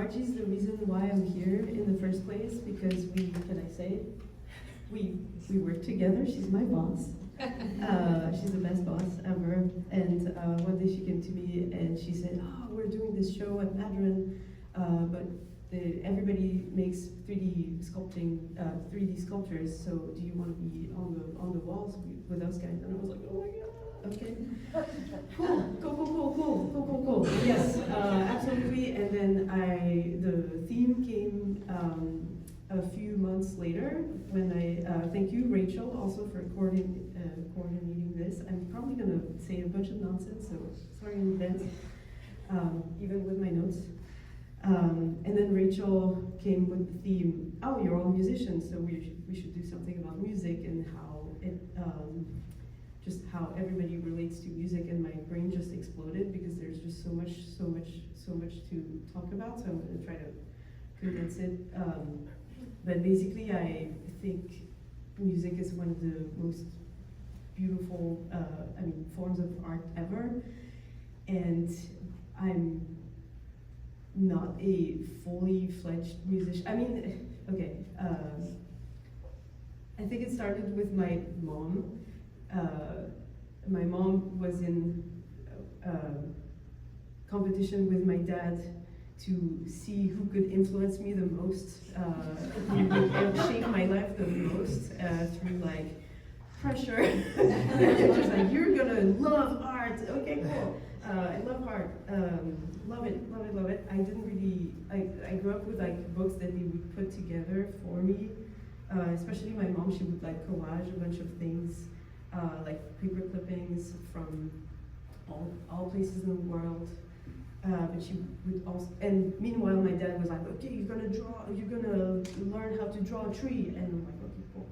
Margie's the reason why I'm here in the first place, because can I say it? We work together. She's my boss. She's the best boss ever. And one day she came to me and she said, "Oh, we're doing this show at Madron, but everybody makes 3D sculptures. So do you want to be on the walls with us guys?" And I was like, "Oh my god, okay, cool. Yes, absolutely." And then the theme came a few months later when thank you, Rachel, also for coordinating this. I'm probably gonna say a bunch of nonsense, so sorry in advance, even with my notes. And then Rachel came with the theme, "Oh, you're all musicians, so we should do something about music and how it just how everybody relates to music." And my brain just exploded because there's just so much to talk about. So I'm going to try to condense it. But basically, I think music is one of the most beautiful, forms of art ever. And I'm not a fully fledged musician. I think it started with my mom. My mom was in competition with my dad to see who could influence me the most, and shape my life the most through like pressure. She's like, "You're gonna love art." Okay, cool. I love art. Love it. I didn't really. I grew up with like books that they would put together for me. Especially my mom, she would like collage a bunch of things, like paper clippings from all places in the world. But she would also, and meanwhile my dad was like, "Okay, you're gonna learn how to draw a tree," and I'm like, "Okay, cool."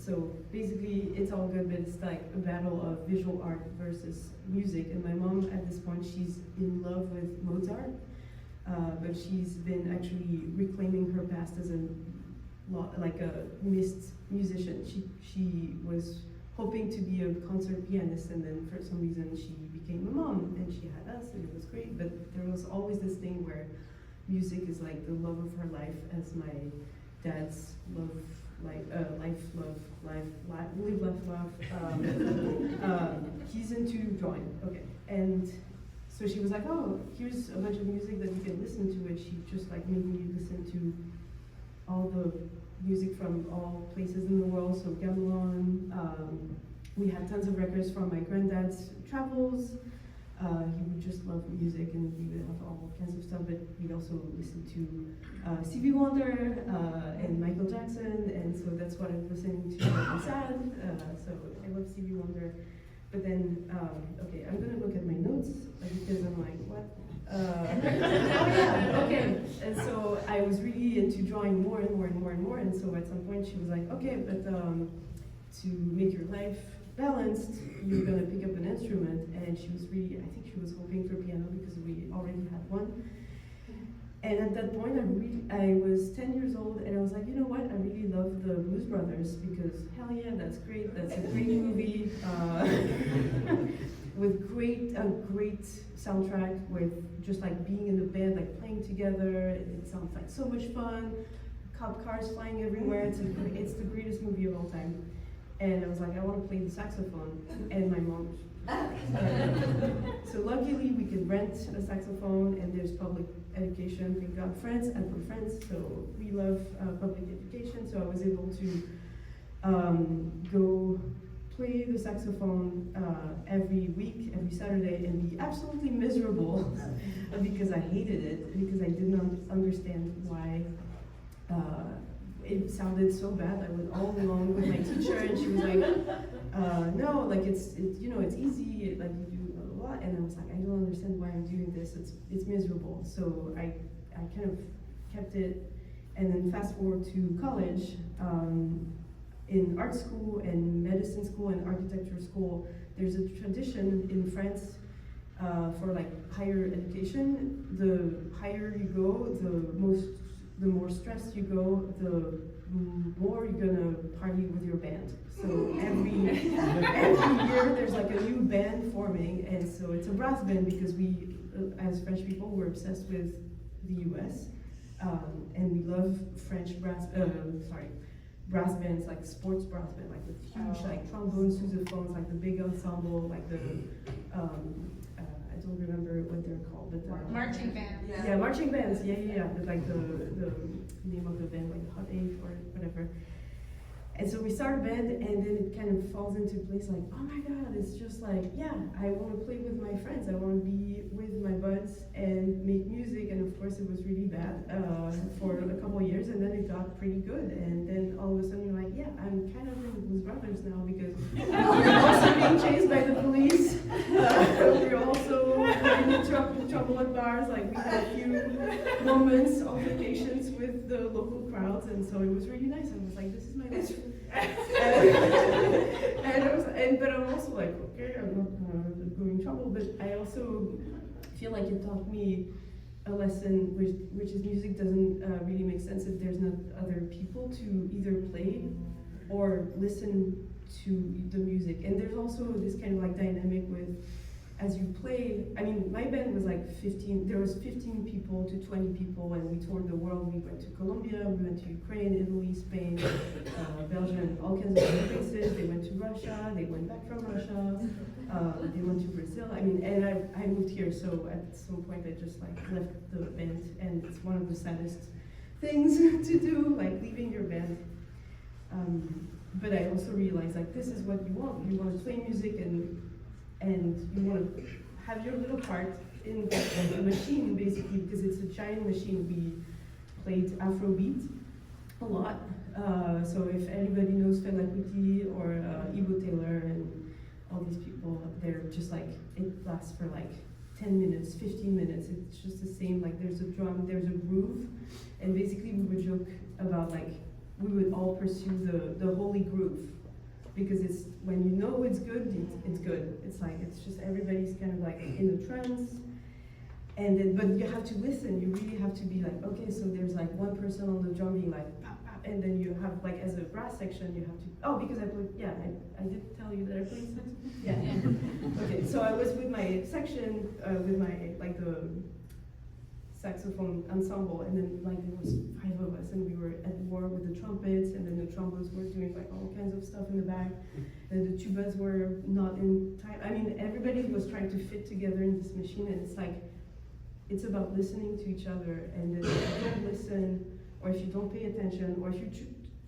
So basically it's all good, but it's like a battle of visual art versus music. And my mom at this point, she's in love with Mozart, but she's been actually reclaiming her past as a missed musician. She was hoping to be a concert pianist, and then for some reason she became a mom, and she had us, and it was great. But there was always this thing where music is like the love of her life, as my dad's love, he's into drawing. Okay, and so she was like, "Oh, here's a bunch of music that you can listen to," and she just like made me listen to all the music from all places in the world. So gamelan, we had tons of records from my granddad's travels. He would just love music, and we would have all kinds of stuff, but we'd also listen to Stevie Wonder and Michael Jackson, and so that's what I'm listening to when I'm sad. So I love Stevie Wonder. But then, okay, I'm gonna look at my notes because I'm like, what? Okay. And so I was really into drawing more, and so at some point she was like, "Okay, but to make your life balanced, you're gonna pick up an instrument." And she was really, I think she was hoping for piano because we already had one. And at that point, I was 10 years old, and I was like, "You know what? I really love the Blues Brothers because hell yeah, that's great. That's a great movie with a great soundtrack, with just like being in the band, like playing together. It sounds like so much fun. Cop cars flying everywhere. It's the greatest movie of all time." And I was like, "I want to play the saxophone," and my mom. So luckily we could rent a saxophone, and there's public education. Thank God, France. I'm from France, so we love public education. So I was able to go play the saxophone every week, every Saturday, and be absolutely miserable because I hated it, because I didn't understand why it sounded so bad. I was all along with my teacher, and she was like, "No, like it's easy, like you do a lot." And I was like, "I don't understand why I'm doing this. It's miserable." So I kind of kept it, and then fast forward to college. In art school and medicine school and architecture school, there's a tradition in France for like higher education. The higher you go, the more stressed you go, the more you're gonna party with your band. So every year there's like a new band forming, and so it's a brass band because we, as French people, we're obsessed with the US. And we love French brass bands, like sports brass band, like with huge like trombones, sousaphones, like the big ensemble, like the I don't remember what they're called, but marching bands. Yeah, marching bands. Yeah. But like the name of the band, like Hot 8 or whatever. And so we start a band, and then it kind of falls into place like, oh my god, it's just like, yeah, I want to play with my friends, I want to be with my buds and make music, and of course it was really bad for a couple of years, and then it got pretty good, and then all of a sudden you're like, yeah, I'm kind of in the Blues Brothers now, because we're also being chased by the police, we're also in trouble at bars, like we had a few moments, altercations with the local crowds, and so it was really nice, I was like, this is my life. But I'm also like, okay, I'm not going in trouble, but I also feel like it taught me a lesson, which is music doesn't really make sense if there's not other people to either play or listen to the music. And there's also this kind of like dynamic with, as you play, I mean, my band was like 15, there was 15 people to 20 people, and we toured the world. We went to Colombia, we went to Ukraine, Italy, Spain, Belgium, all kinds of other places. They went to Russia, they went back from Russia, they went to Brazil. I mean, and I moved here, so at some point I just like left the band, and it's one of the saddest things to do, like leaving your band. But I also realized like this is what you want. You want to play music and you want to have your little part in the machine, basically, because it's a giant machine. We played Afrobeat a lot. So if anybody knows Fela Kuti or Ibo Taylor and all these people, they're just like, it lasts for like 10 minutes, 15 minutes. It's just the same, like there's a drum, there's a groove. And basically we would joke about like, we would all pursue the holy groove. Because it's, when you know it's good, it's good. It's like, it's just everybody's kind of like in a trance. And then, but you have to listen, you really have to be like, okay, so there's like one person on the drum being like, pop, pop, and then you have like, as a brass section, you have to, oh, because I played, yeah, I did tell you that I played saxophone? Yeah. Okay, so I was with my section, with my, like the saxophone ensemble, and then like there was 5 of us, and we were at war with the trumpets, and then the trombones were doing like all kinds of stuff in the back, and the tubas were not in time. I mean, everybody was trying to fit together in this machine, and it's like, it's about listening to each other, and then if you don't listen, or if you don't pay attention, or if you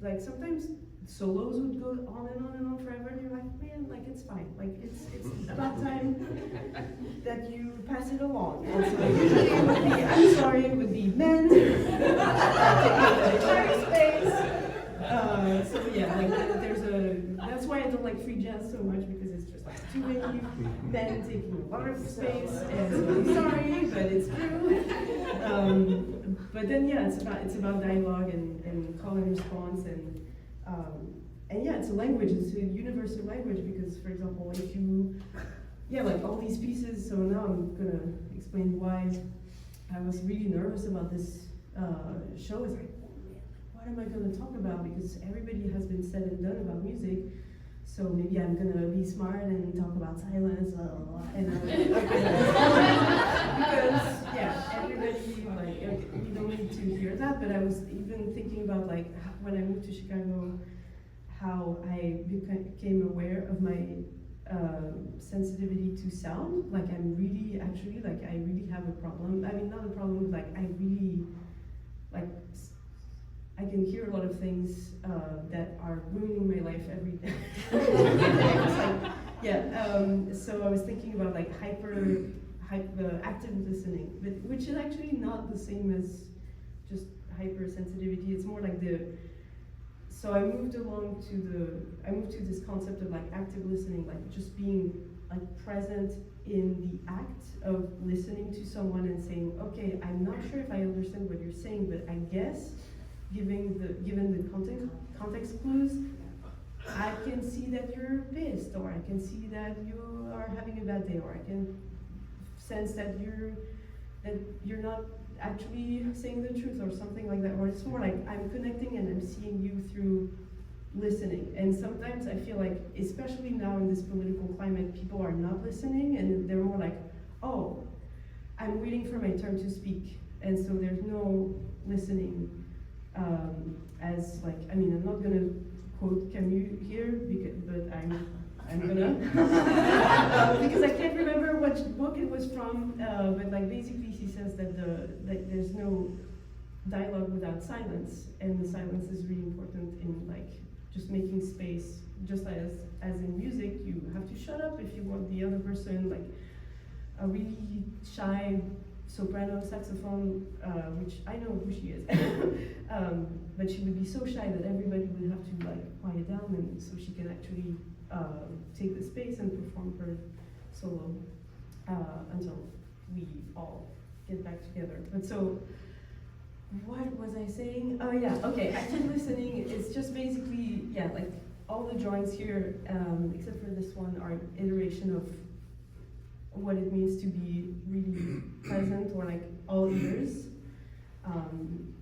like sometimes solos would go on and on and on forever, and you're like, man, like it's fine, like it's about time that you pass it along. And so usually it would be, I'm sorry, it would be men taking the entire space. So yeah, like that's why I don't like free jazz so much, because it's just like too many men taking a lot of space, and so I'm sorry, but it's true. But then yeah, it's about dialogue and call and response, and yeah, it's a language, it's a universal language, because for example, if you, yeah, like all these pieces, so now I'm gonna explain why I was really nervous about this show. It's like, oh man, what am I gonna talk about? Because everybody has been said and done about music, so maybe I'm gonna be smart and talk about silence, and because yeah, everybody, like, you don't need to hear that, but I was even thinking about like, when I moved to Chicago, how I became aware of my sensitivity to sound. Like I'm really, actually, like I really have a problem. I mean, not a problem, like I really, like, I can hear a lot of things that are ruining my life every day. Like, yeah, so I was thinking about like active listening, but which is actually not the same as just hypersensitivity. It's more like so I moved to this concept of like active listening, like just being like present in the act of listening to someone and saying, okay, I'm not sure if I understand what you're saying, but I guess given the context clues, I can see that you're pissed, or I can see that you are having a bad day, or I can sense that you're not actually saying the truth, or something like that. Or it's more like I'm connecting and I'm seeing you through listening. And sometimes I feel like, especially now in this political climate, people are not listening, and they're more like, oh, I'm waiting for my turn to speak. And so there's no listening as like, I mean, I'm not gonna quote Camus here, but I'm gonna, because I can't remember which book it was from, but like basically he says that there's no dialogue without silence, and the silence is really important in like just making space, just as in music, you have to shut up if you want the other person, like a really shy soprano saxophone, which I know who she is, but she would be so shy that everybody would have to like quiet down, and so she can actually take the space and perform her solo until we all get back together. But so, what was I saying? Oh yeah, okay, active listening, it's just basically, yeah, like all the drawings here, except for this one, are iteration of what it means to be really present or like all ears.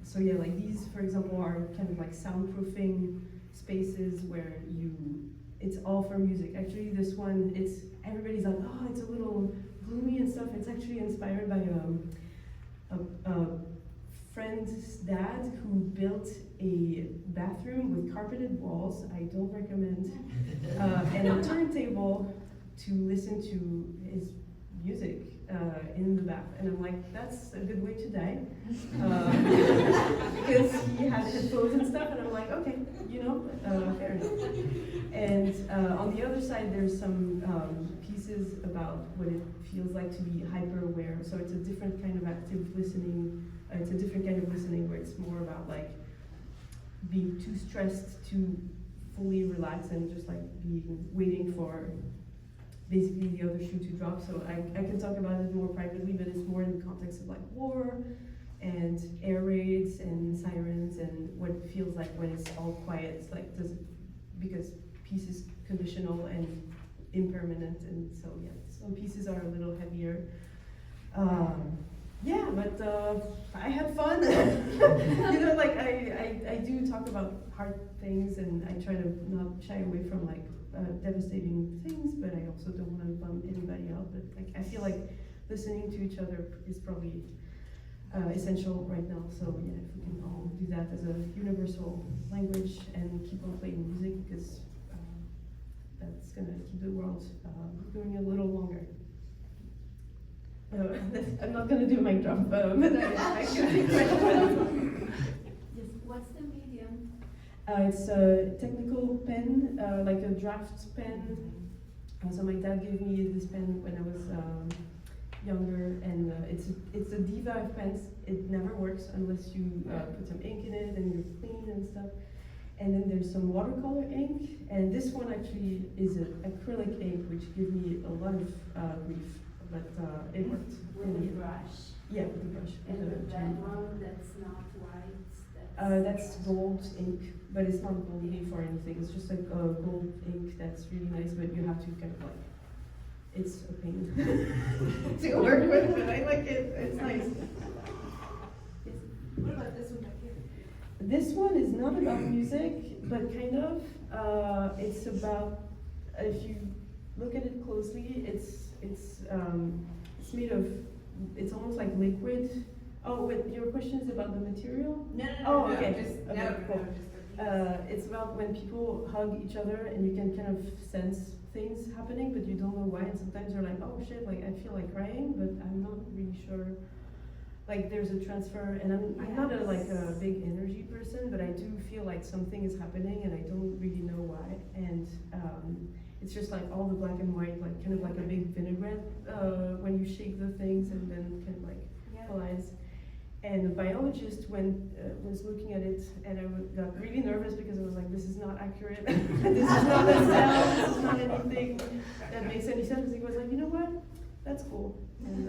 So yeah, like these, for example, are kind of like soundproofing spaces where it's all for music. Actually, this one, everybody's like, oh, it's a little gloomy and stuff. It's actually inspired by a friend's dad who built a bathroom with carpeted walls. I don't recommend, and a turntable to listen to his music in the bath. And I'm like, that's a good way to die. Because he had headphones and stuff, and I'm like, okay, fair enough. And on the other side, there's some pieces about what it feels like to be hyper-aware. So it's a different kind of active listening. It's a different kind of listening where it's more about like being too stressed to fully relax and just like waiting for basically the other shoe to drop. So I can talk about it more privately, but it's more in the context of like war and air raids and sirens and what it feels like when it's all quiet. It's like, because peace is conditional and impermanent, and so yeah, some pieces are a little heavier. Yeah, but I had fun. Like I do talk about hard things, and I try to not shy away from like devastating things, but I also don't want to bum anybody out. But like I feel like listening to each other is probably essential right now. So yeah, if we can all do that as a universal language and keep on playing music, because that's gonna keep the world going a little longer. I'm not gonna do my job, but I can take questions. Yes. What's the medium? It's a technical pen, like a draft pen. So my dad gave me this pen when I was younger, and it's a diva of pens. It never works unless you put some ink in it and you're clean and stuff. And then there's some watercolor ink, and this one actually is an acrylic ink, which gave me a lot of grief. But it worked. With the brush? Yeah, with the brush. And the red one that's not white? That's gold ink, but it's not gold leaf or anything. It's just like a gold ink that's really nice, but you have to kind of like, it's a pain to work with, but I like it. It's nice. Yes. What about this one back here? This one is not about music, but kind of. It's about, if you look at it closely, it's made of, it's almost like liquid. Oh, wait, your question is about the material? No. Oh, okay. Cool. It's about when people hug each other and you can kind of sense things happening, but you don't know why. And sometimes you're like, oh shit, like I feel like crying, but I'm not really sure. Like there's a transfer, and I'm not a big energy person, but I do feel like something is happening and I don't really know why. And it's just like all the black and white, like kind of like a big vinaigrette when you shake the things and then kind of like collides. And a biologist was looking at it, and I got really nervous because I was like, this is not accurate. This is not a cell, this is not anything that makes any sense. He was like, you know what? That's cool. And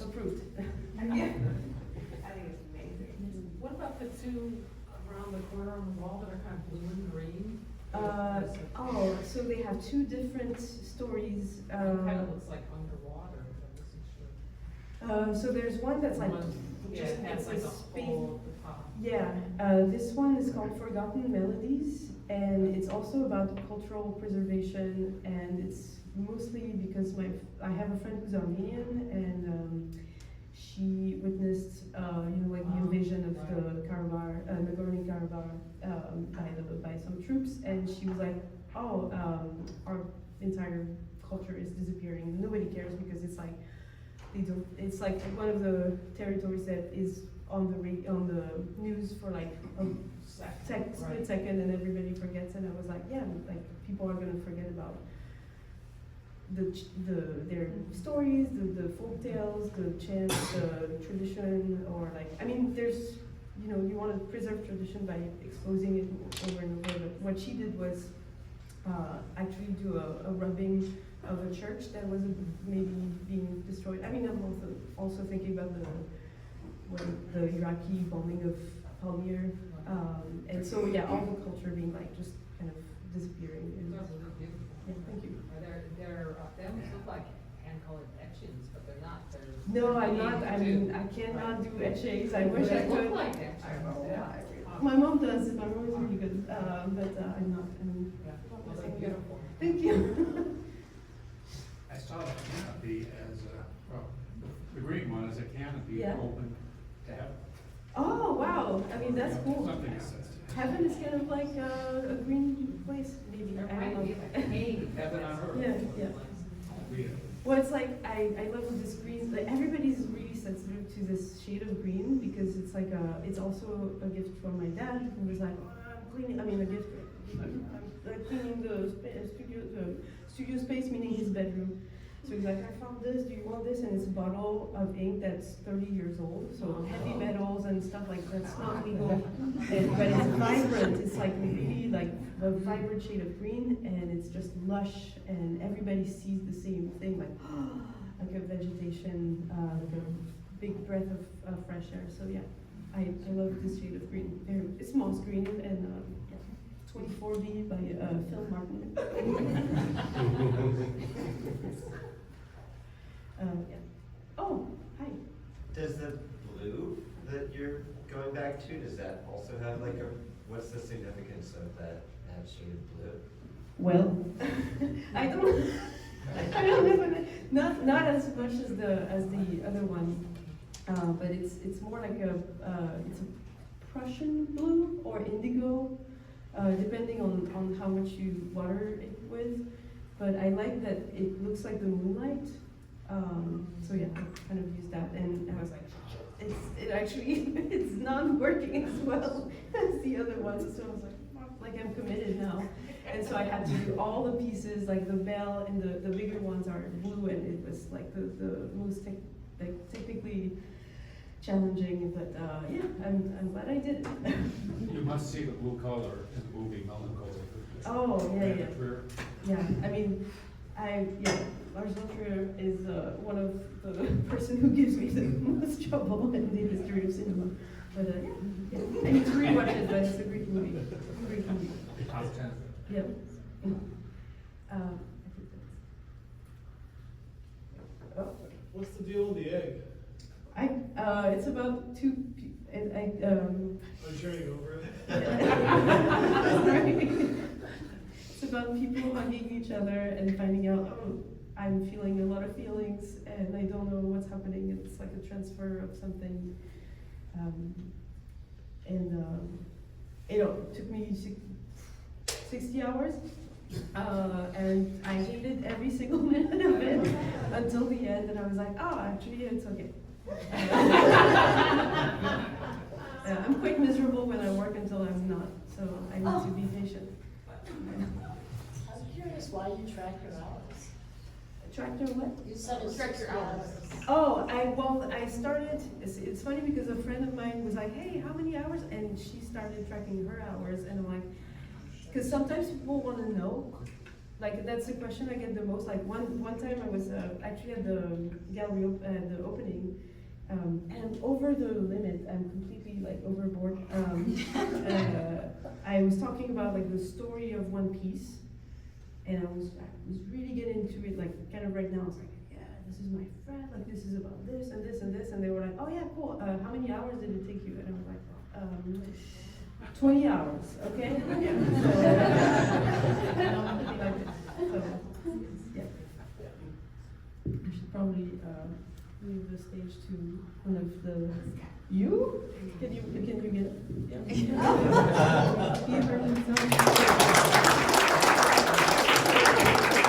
approved. I think it's amazing. What about the two around the corner on the wall that are kind of blue and green? So they have two different stories. It kind of looks like underwater. So there's one that's like it has like a hole at the top. Yeah, this one is called Forgotten Melodies, and it's also about cultural preservation, and it's mostly because I have a friend who's Armenian, and she witnessed, like the invasion of the Nagorno-Karabakh by some troops, and she was like, oh, our entire culture is disappearing. Nobody cares because it's like it's like one of the territories that is on the news for like a split second, and everybody forgets. And I was like, yeah, like people are gonna forget about their stories, the folk tales, the chants, the tradition, or like, I mean, there's, you want to preserve tradition by exposing it over and over. But what she did was actually do a rubbing of a church that was maybe being destroyed. I mean, I'm also thinking about the Iraqi bombing of Palmyra, and so yeah, all the culture being like just kind of disappearing. Yeah, thank you. They almost look like hand-colored etchings, but they're not. No, I'm not. I mean, I cannot do etchings. I wish I could. Look like etchings. Yeah. My mom does. My mom is really good, but I'm not. I mean, Well, they're beautiful. thank you. I saw the canopy as the green one as a canopy Yeah. open to heaven. Oh wow! I mean, that's cool. Something else. Heaven is kind of like a green place, maybe. There I don't might be know. a cave, heaven on earth. Yeah, yeah. We, Well, it's like I love this green. Like everybody's really sensitive to this shade of green because it's like it's also a gift from my dad who was like, oh, I'm cleaning. I mean, a gift. I'm cleaning the studio space, meaning his bedroom. So he's like, I found this. Do you want this? And it's a bottle of ink that's 30 years old. So heavy metals and stuff like that's not legal. But it's vibrant. It's like really like a vibrant shade of green, and it's just lush, and everybody sees the same thing, like a vegetation, like a big breath of fresh air. So yeah, I love this shade of green. It's moss green, and 24B by Phil Martin. Yeah. Oh, hi. Does the blue that you're going back to, does that also have like what's the significance of that shade of blue? Well, I don't know, not as much as the other one, but it's more like it's a Prussian blue or indigo, depending on how much you water it with. But I like that it looks like the moonlight. So yeah, I kind of used that, and I was like, it's not working as well as the other ones. So I was like I'm committed now, and so I had to do all the pieces, like the bell, and the bigger ones are blue, and it was like the most technically challenging. But yeah, I'm glad I did it. you must see the blue color in the movie Melancholy. Oh yeah. Yeah. Yeah, I mean, Lars von Trier is one of the person who gives me the most trouble in the history of cinema. But yeah, I need to rewatch it, but it's a great movie. Great movie. Yep. I think that's. What's the deal with the egg? It's about two. I'm sure you over it. It's about people hugging each other and finding out, oh, I'm feeling a lot of feelings and I don't know what's happening. It's like a transfer of something. It took me 60 hours. And I hated every single minute of it until the end, and I was like, oh, actually, it's okay. I'm quite miserable when I work until I'm not, so I need to be patient. I'm curious why you track your hours. Tractor what? You said it's Track your 60 hours. Oh, I started, it's funny because a friend of mine was like, hey, how many hours? And she started tracking her hours, and I'm like, because sometimes people want to know, like that's the question I get the most. Like one time I was actually at the gallery at the opening, and I'm over the limit. I'm completely like overboard. I was talking about like the story of one piece, and I was really getting into it, like kind of right now. I was like, yeah, this is my friend. Like this is about this and this and this, and they were like, oh yeah, cool. How many hours did it take you? And I was like, 20 hours, okay? Yeah. So, yeah. I should probably leave the stage to one of the, you? Can you get it? Yeah.